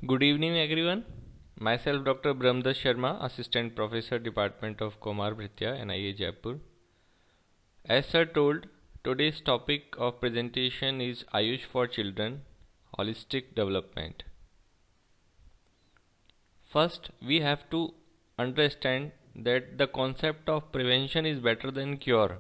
Good evening, everyone. Myself, Dr. Brahmdas Sharma, Assistant Professor, Department of Komar Bhritya, NIA Jaipur. As sir told, today's topic of presentation is Ayush for Children, Holistic Development. First, we have to understand that the concept of prevention is better than cure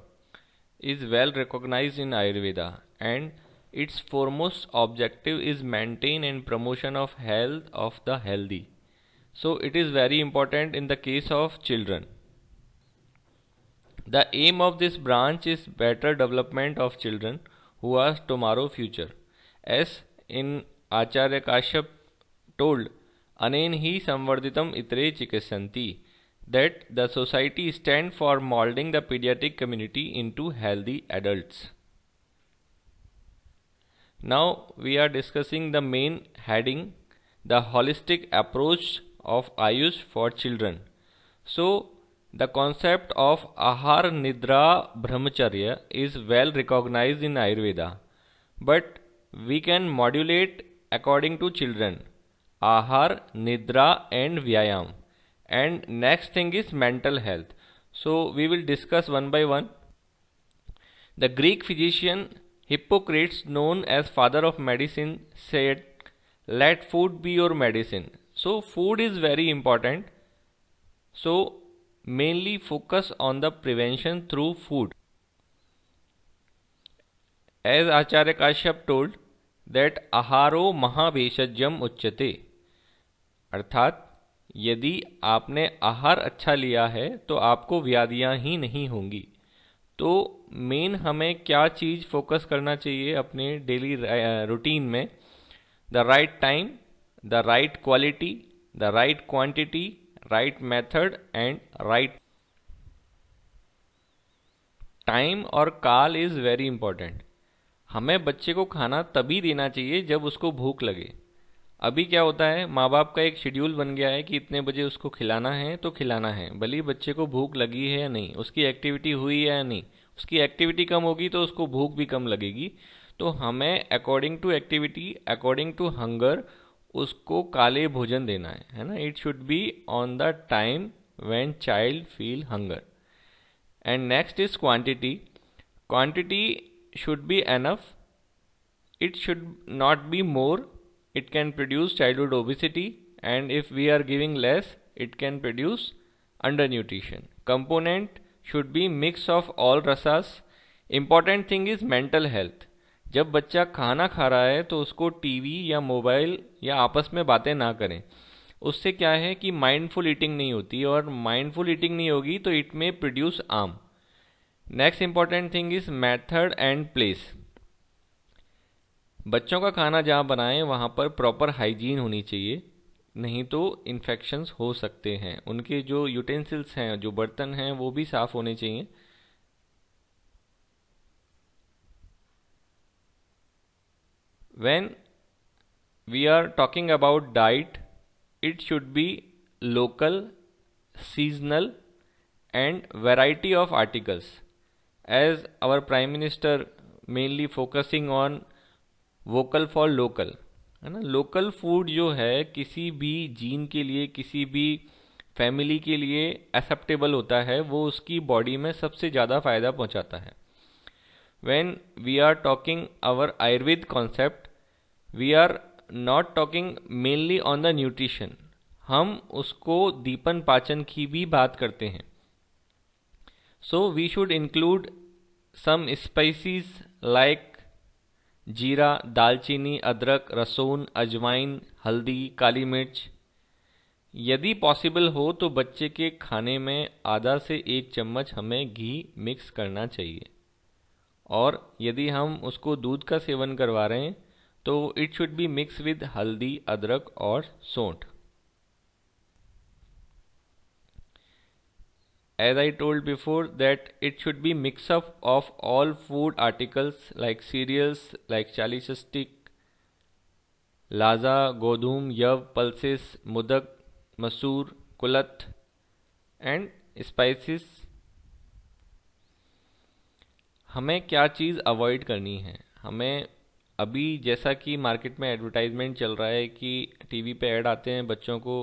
is well recognized in Ayurveda, and its foremost objective is maintain and promotion of health of the healthy. So it is very important in the case of children. The aim of this branch is better development of children who are tomorrow future. As in Acharya Kashyap told, Anen hi samvarditam itre chikissanti, that the society stand for molding the pediatric community into healthy adults. Now we are discussing the main heading, the holistic approach of Ayush for children. So the concept of Ahar Nidra Brahmacharya is well recognized in Ayurveda, but we can modulate according to children. Ahar, Nidra and Vyayam. And next thing is mental health. So we will discuss one by one. The Greek physician Hippocrates, known as father of medicine, said, let food be your medicine. So food is very important. So mainly focus on the prevention through food. As Acharya Kashyap told, that aharo महाभेषजम उच्यते, अर्थात यदि आपने आहार अच्छा लिया है तो आपको व्याधियां ही नहीं होंगी. तो मेन हमें क्या चीज़ फोकस करना चाहिए अपने डेली रूटीन में? The right time, the right quality, the right quantity, right method and right time और काल इज़ वेरी इंपॉर्टेंट. हमें बच्चे को खाना तभी देना चाहिए जब उसको भूख लगे. अभी क्या होता है, माँ बाप का एक शेड्यूल बन गया है कि इतने बजे उसको खिलाना है तो खिलाना है, भले ही बच्चे को भूख लगी है या नहीं, उसकी एक्टिविटी हुई है या नहीं. उसकी एक्टिविटी कम होगी तो उसको भूख भी कम लगेगी. तो हमें according to activity, according to hunger उसको काले भोजन देना है ना. It should be on the time when child feel hunger. And next is quantity. Quantity should be enough. It should not be more. It can produce childhood obesity, and if we are giving less, it can produce undernutrition. Component should be mix of all rasas. Important thing is mental health. जब बच्चा खाना खा रहा है तो उसको TV या mobile या आपस में बातें ना करें. उससे क्या है कि माइंडफुल ईटिंग नहीं होती, और माइंडफुल ईटिंग नहीं होगी तो इट में produce arm. Next important thing is method and place. बच्चों का खाना जहाँ बनाएं वहाँ पर प्रॉपर हाइजीन होनी चाहिए, नहीं तो इन्फेक्शंस हो सकते हैं. उनके जो यूटेंसिल्स हैं, जो बर्तन हैं, वो भी साफ होने चाहिए. When we are talking about diet, it should be local, seasonal and variety of articles. As our Prime Minister mainly focusing on vocal for local, है ना. लोकल फूड जो है किसी भी जीन के लिए, किसी भी फैमिली के लिए एक्सेप्टेबल होता है, वो उसकी बॉडी में सबसे ज़्यादा फायदा पहुंचाता है. When we are talking our Ayurved concept, we are not talking mainly on the nutrition. हम उसको दीपन पाचन की भी बात करते हैं. So we should include some spices like जीरा, दालचीनी, अदरक, लहसुन, अजवाइन, हल्दी, काली मिर्च. यदि पॉसिबल हो तो बच्चे के खाने में आधा से 1 चम्मच हमें घी मिक्स करना चाहिए. और यदि हम उसको दूध का सेवन करवा रहे हैं तो it should B mix with हल्दी, अदरक और सौंठ. As I told before, that it should be mix up of all food articles like cereals like chalicystic, लाजा, गोधूम, यव, पल्सेस, मुदक, मसूर, कुलथ एंड स्पाइसेस. हमें क्या चीज़ अवॉइड करनी है? हमें अभी जैसा कि मार्केट में एडवर्टाइजमेंट चल रहा है कि टीवी पे ऐड आते हैं बच्चों को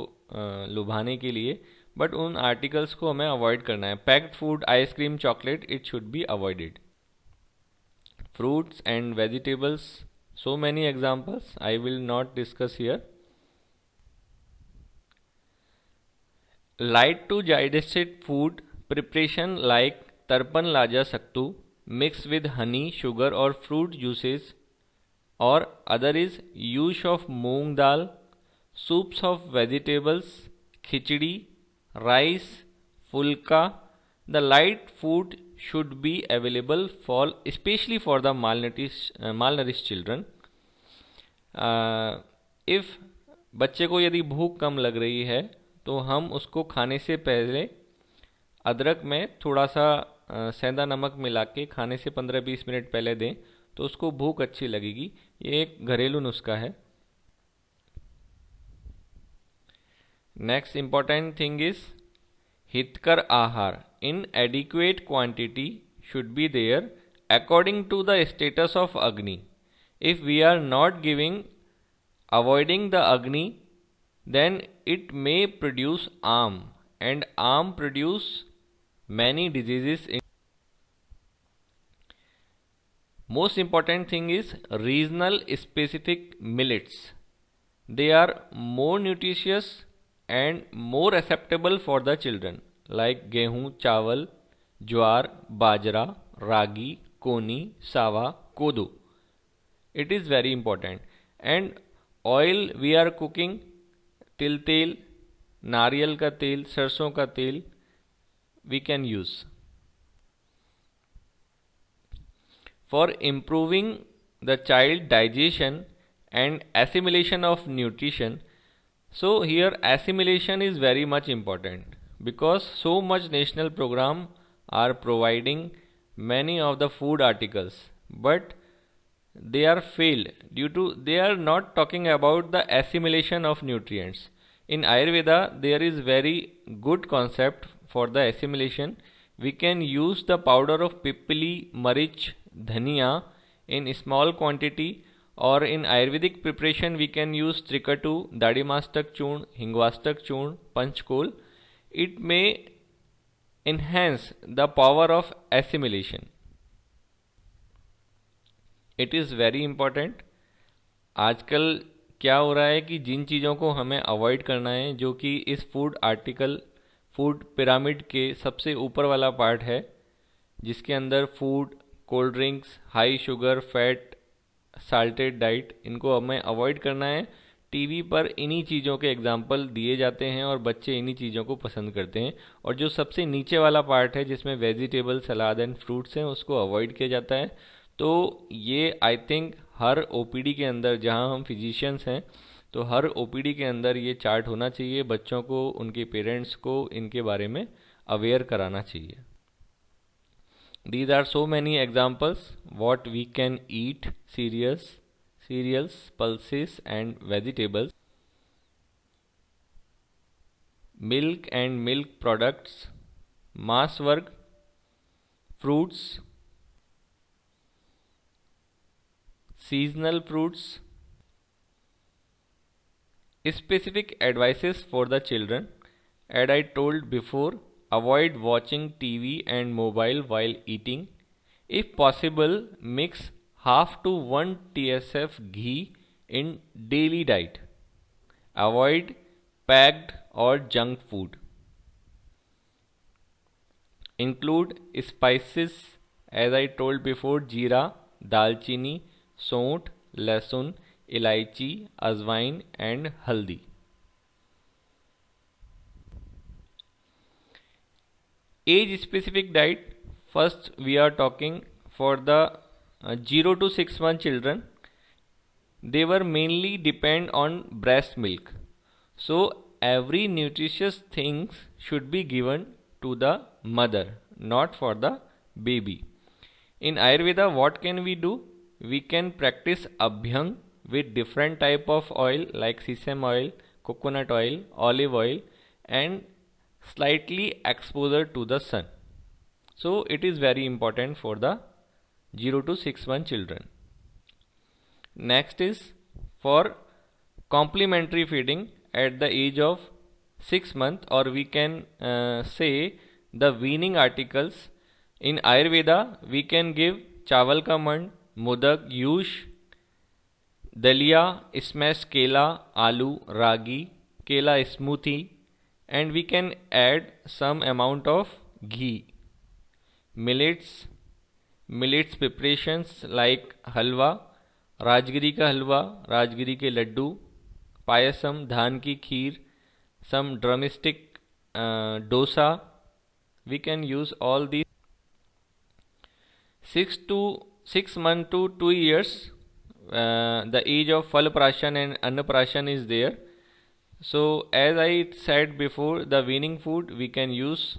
लुभाने के लिए, बट उन आर्टिकल्स को हमें अवॉइड करना है. Packed food, ice cream, chocolate, it should be avoided. Fruits and vegetables, so many examples I will not discuss here. Light to digested food preparation like tarpan laja sattu mixed with honey, sugar or fruit juices, or other is use of moong dal, soups of vegetables, khichdi, rice, fulka. The light food should be available for especially for the malnourished children. If बच्चे को यदि भूख कम लग रही है तो हम उसको खाने से पहले अदरक में थोड़ा सा सेंधा नमक मिला के खाने से 15-20 मिनट पहले दें तो उसको भूख अच्छी लगेगी. ये एक घरेलू नुस्खा है. नेक्स्ट इम्पॉर्टेंट थिंग इज हितकर आहार. In adequate quantity should be there according to the status of Agni. If we are not avoiding the Agni, then it may produce Am, and Am produce many diseases. Most important thing is regional specific millets. They are more nutritious and more acceptable for the children, like गेहूं, चावल, ज्वार, बाजरा, रागी, कोनी, सावा, कोदो. It is very important. And oil we are cooking, तिल तेल, नारियल का तेल, सरसों का तेल we can use. For improving the child digestion and assimilation of nutrition, so here assimilation is very much important, because so much national program are providing many of the food articles, but they are failed due to they are not talking about the assimilation of nutrients. In Ayurveda there is very good concept for the assimilation. We can use the powder of pipali, marich, dhania in small quantity, or in Ayurvedic preparation we can use trikatu, dadimastak churn, hingwastak churn, panchkol. It may enhance the power of assimilation. It is very important. आजकल क्या हो रहा है कि जिन चीज़ों को हमें avoid करना है, जो कि इस फूड पिरामिड के सबसे ऊपर वाला पार्ट है, जिसके अंदर food, cold drinks, high sugar, fat, salted diet, इनको हमें अवॉइड करना है. टीवी पर इन्हीं चीज़ों के एग्जाम्पल दिए जाते हैं और बच्चे इन्हीं चीज़ों को पसंद करते हैं. और जो सबसे नीचे वाला पार्ट है जिसमें वेजिटेबल, सलाद एंड फ्रूट्स हैं, उसको अवॉइड किया जाता है. तो ये आई थिंक हर ओपीडी के अंदर, जहां हम फिजिशियंस हैं, तो हर ओपीडी के अंदर ये चार्ट होना चाहिए. बच्चों को, उनके पेरेंट्स को इनके बारे में अवेयर कराना चाहिए. These are so many examples what we can eat: cereals, pulses and vegetables, milk and milk products, mass work, fruits, seasonal fruits. Specific advices for the children. As I told before, avoid watching TV and mobile while eating. If possible, mix half to 1 tsf ghee in daily diet. Avoid packed or junk food. Include spices, as I told before: jeera, dalchini, soont, लहसुन, इलायची, अजवाइन and हल्दी. Age specific diet. First we are talking for the 0 to 6 month children. They were mainly depend on breast milk, so every nutritious things should be given to the mother, not for the baby. In Ayurveda, what can we do? We can practice abhyang with different type of oil like sesame oil, coconut oil, olive oil, and slightly exposure to the sun. So it is very important for the 0 to 6 month children. Next is for complementary feeding at the age of 6 months, or we can say the weaning articles. In Ayurveda, we can give chawal ka mand, modak, yush, dalia, smashed kela, aloo, ragi, kela smoothie, and we can add some amount of ghee. Millets preparations like halwa, Rajagiri का हलवा, राजगिरी के लड्डू, पायसम, धान की खीर, some drumstick dosa. We can use all these. 6 months to 2 years, the age of Falprashan and Annaprashan is there. So as I said before, the weaning food we can use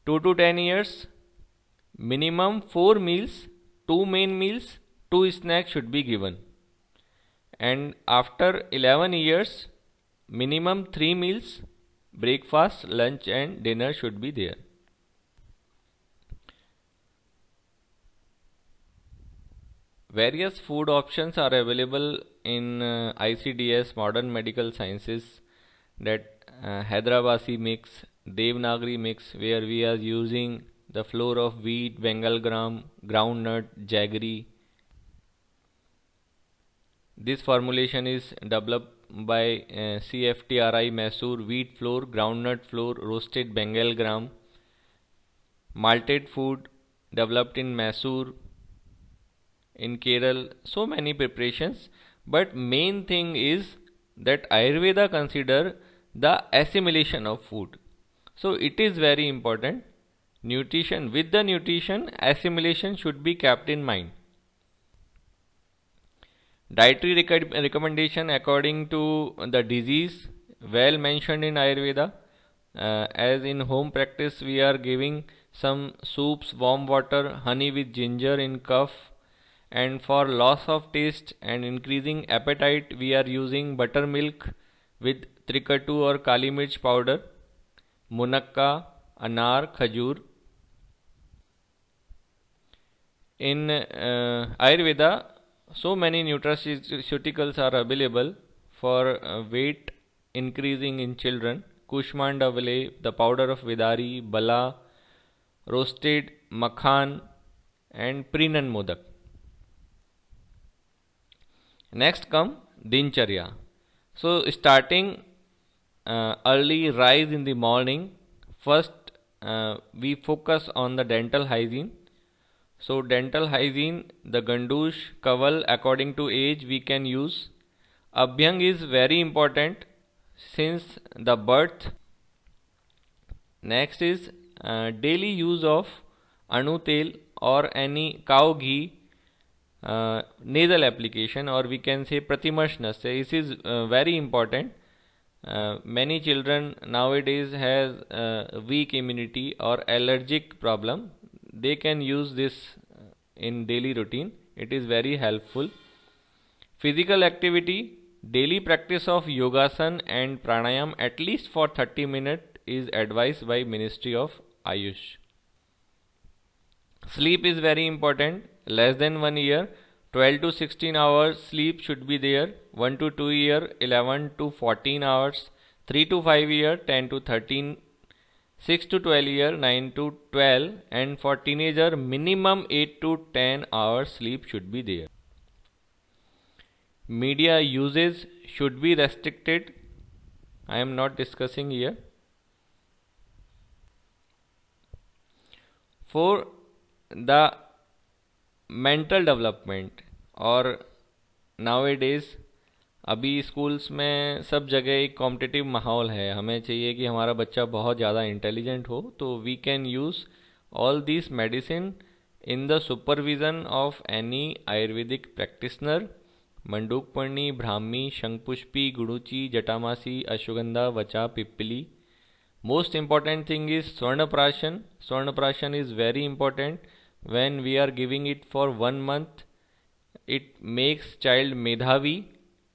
2 to 10 years, minimum 4 meals, 2 main meals, 2 snacks should be given. And after 11 years, minimum 3 meals, breakfast, lunch and dinner should be there. Various food options are available in ICDS, Modern Medical Sciences, that Hyderabadi mix, Devanagari mix, where we are using the flour of wheat, Bengal gram, groundnut, jaggery. This formulation is developed by CFTRI Mysore, wheat flour, groundnut flour, roasted Bengal gram. Malted food developed in Mysore, in Kerala. So many preparations, but main thing is that Ayurveda consider the assimilation of food. So it is very important. Nutrition, with the nutrition, assimilation should be kept in mind. Dietary recommendation according to the disease, well mentioned in Ayurveda. As in home practice, we are giving some soups, warm water, honey with ginger in cough. And for loss of taste and increasing appetite, we are using buttermilk with trikatu or kali mirch powder, munakka, anar, khajur. In Ayurveda, so many nutraceuticals are available for weight increasing in children. Kushmandavale, the powder of Vidari, Bala, roasted makhan and Preenan Modak. Next come Dincharya. So starting early rise in the morning, first we focus on the dental hygiene. So dental hygiene, the gandush, kaval according to age we can use. Abhyang is very important since the birth. Next is daily use of anu tel or any cow ghee, nasal application, or we can say pratimarshnas. This is very important. Many children nowadays has weak immunity or allergic problem. They can use this in daily routine. It is very helpful. Physical activity, daily practice of yogasan and pranayam at least for 30 minutes is advised by Ministry of Ayush. Sleep is very important. Less than 1 year, 12 to 16 hours sleep should be there. 1 to 2 year, 11 to 14 hours. 3 to 5 year, 10 to 13. 6 to 12 year, 9 to 12, and for teenager minimum 8 to 10 hours sleep should be there. Media usage should be restricted. I am not discussing here. For the mental development, और nowadays अभी schools में सब जगह एक competitive माहौल है. हमें चाहिए कि हमारा बच्चा बहुत ज़्यादा इंटेलिजेंट हो, तो we can use all this medicine in the supervision of any Ayurvedic practitioner. Mandukaparni, brahmi, shankhpushpi, guduchi, jatamansi, ashwagandha, vacha, pippali. Most important thing is Swarnaprashan. Swarnaprashan is very important. When we are giving it for 1 month, it makes child medhavi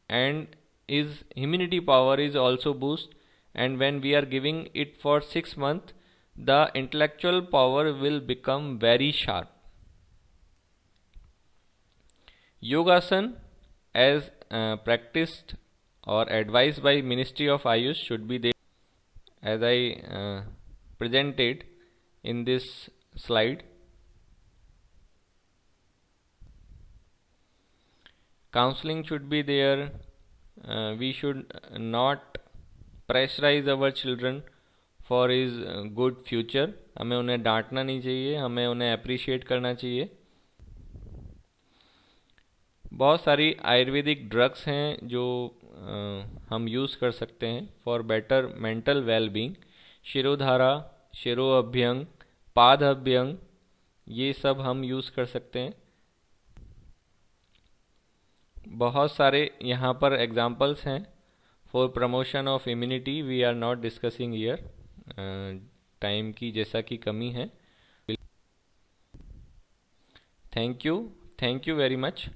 and his immunity power is also boost. And when we are giving it for 6 months, the intellectual power will become very sharp. Yogasan, as practiced or advised by Ministry of Ayush, should be there, as I presented in this slide. Counseling should be there. We should not pressurize our children for his good future. हमें उन्हें डांटना नहीं चाहिए, हमें उन्हें appreciate करना चाहिए. बहुत सारी आयुर्वेदिक ड्रग्स हैं जो हम यूज़ कर सकते हैं for better mental well being. Shirodhara, shiroabhyanga, padabhyanga, ये सब हम यूज़ कर सकते हैं. बहुत सारे यहाँ पर एग्जाम्पल्स हैं for promotion of immunity. We are not discussing here, time की जैसा कि कमी है. Thank you very much.